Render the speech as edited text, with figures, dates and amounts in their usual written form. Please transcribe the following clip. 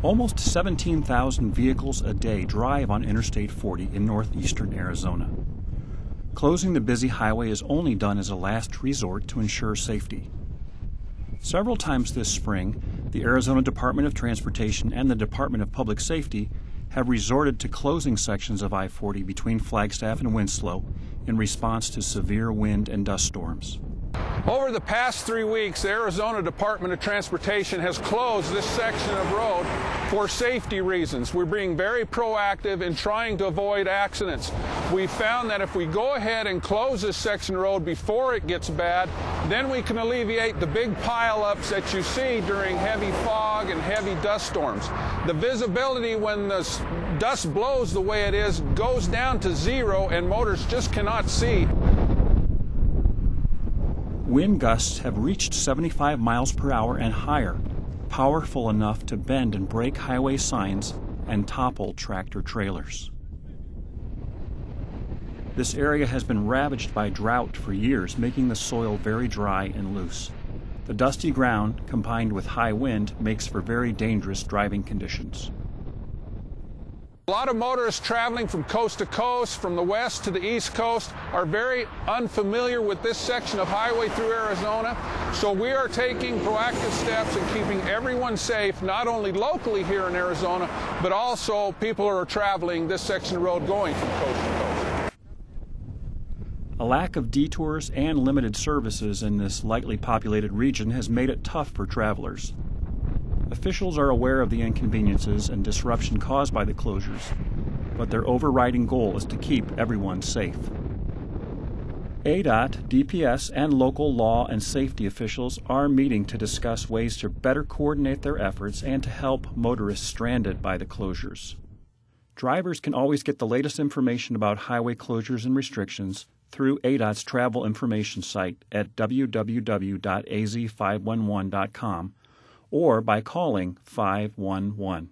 Almost 17,000 vehicles a day drive on Interstate 40 in northeastern Arizona. Closing the busy highway is only done as a last resort to ensure safety. Several times this spring, the Arizona Department of Transportation and the Department of Public Safety have resorted to closing sections of I-40 between Flagstaff and Winslow in response to severe wind and dust storms. Over the past 3 weeks, the Arizona Department of Transportation has closed this section of road for safety reasons. We're being very proactive in trying to avoid accidents. We found that if we go ahead and close this section of road before it gets bad, then we can alleviate the big pileups that you see during heavy fog and heavy dust storms. The visibility when the dust blows the way it is goes down to zero and motorists just cannot see. Wind gusts have reached 75 miles per hour and higher, powerful enough to bend and break highway signs and topple tractor trailers. This area has been ravaged by drought for years, making the soil very dry and loose. The dusty ground, combined with high wind, makes for very dangerous driving conditions. A lot of motorists traveling from coast to coast, from the west to the east coast, are very unfamiliar with this section of highway through Arizona. So we are taking proactive steps in keeping everyone safe, not only locally here in Arizona, but also people who are traveling this section of road going from coast to coast. A lack of detours and limited services in this lightly populated region has made it tough for travelers. Officials are aware of the inconveniences and disruption caused by the closures, but their overriding goal is to keep everyone safe. ADOT, DPS, and local law and safety officials are meeting to discuss ways to better coordinate their efforts and to help motorists stranded by the closures. Drivers can always get the latest information about highway closures and restrictions through ADOT's travel information site at www.az511.com or by calling 511.